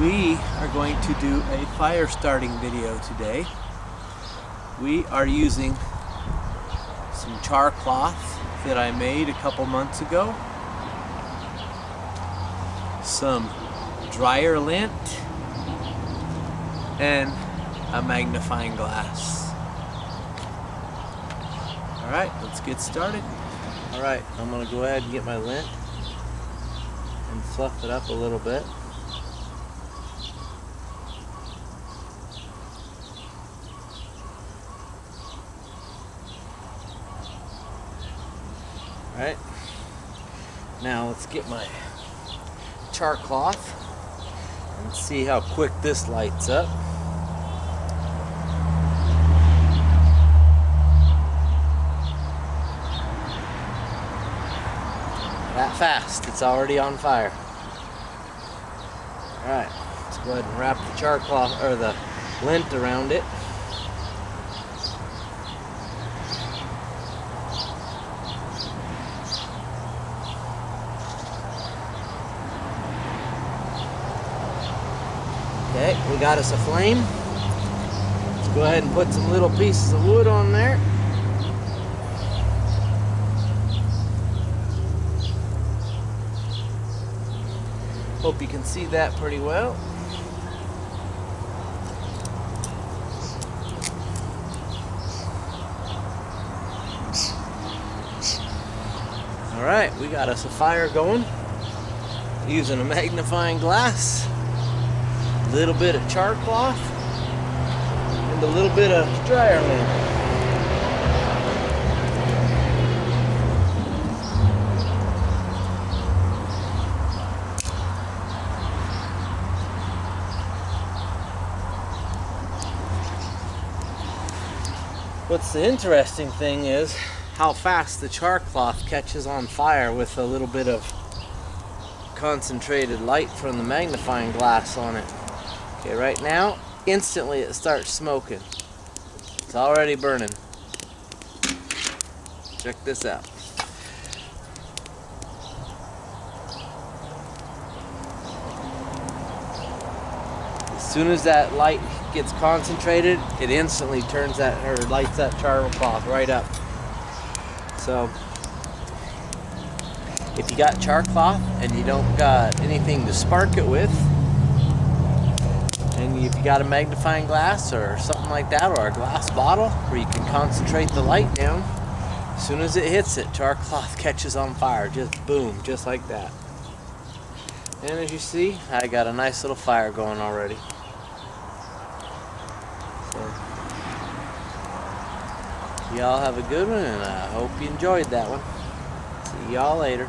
We are going to do a fire starting video today. We are using some char cloth that I made a couple months ago, some dryer lint, and a magnifying glass. Alright, let's get started. Alright, I'm going to go ahead and get my lint and fluff it up a little bit. Alright, now let's get my char cloth and see how quick this lights up. That fast, it's already on fire. Alright, let's go ahead and wrap the char cloth or the lint around it. Okay, we got us a flame. Let's go ahead and put some little pieces of wood on there. Hope you can see that pretty well. Alright, we got us a fire going using a magnifying glass, a little bit of char cloth, and a little bit of dryer lint. What's the interesting thing is how fast the char cloth catches on fire with a little bit of concentrated light from the magnifying glass on it. Okay, right now, instantly it starts smoking. It's already burning. Check this out. As soon as that light gets concentrated, it instantly turns that or lights that char cloth right up. So if you got char cloth and you don't got anything to spark it with, and if you got a magnifying glass or something like that, or a glass bottle where you can concentrate the light down, as soon as it hits it, char cloth catches on fire. Just boom, just like that. And as you see, I got a nice little fire going already. Y'all have a good one, and I hope you enjoyed that one. See y'all later.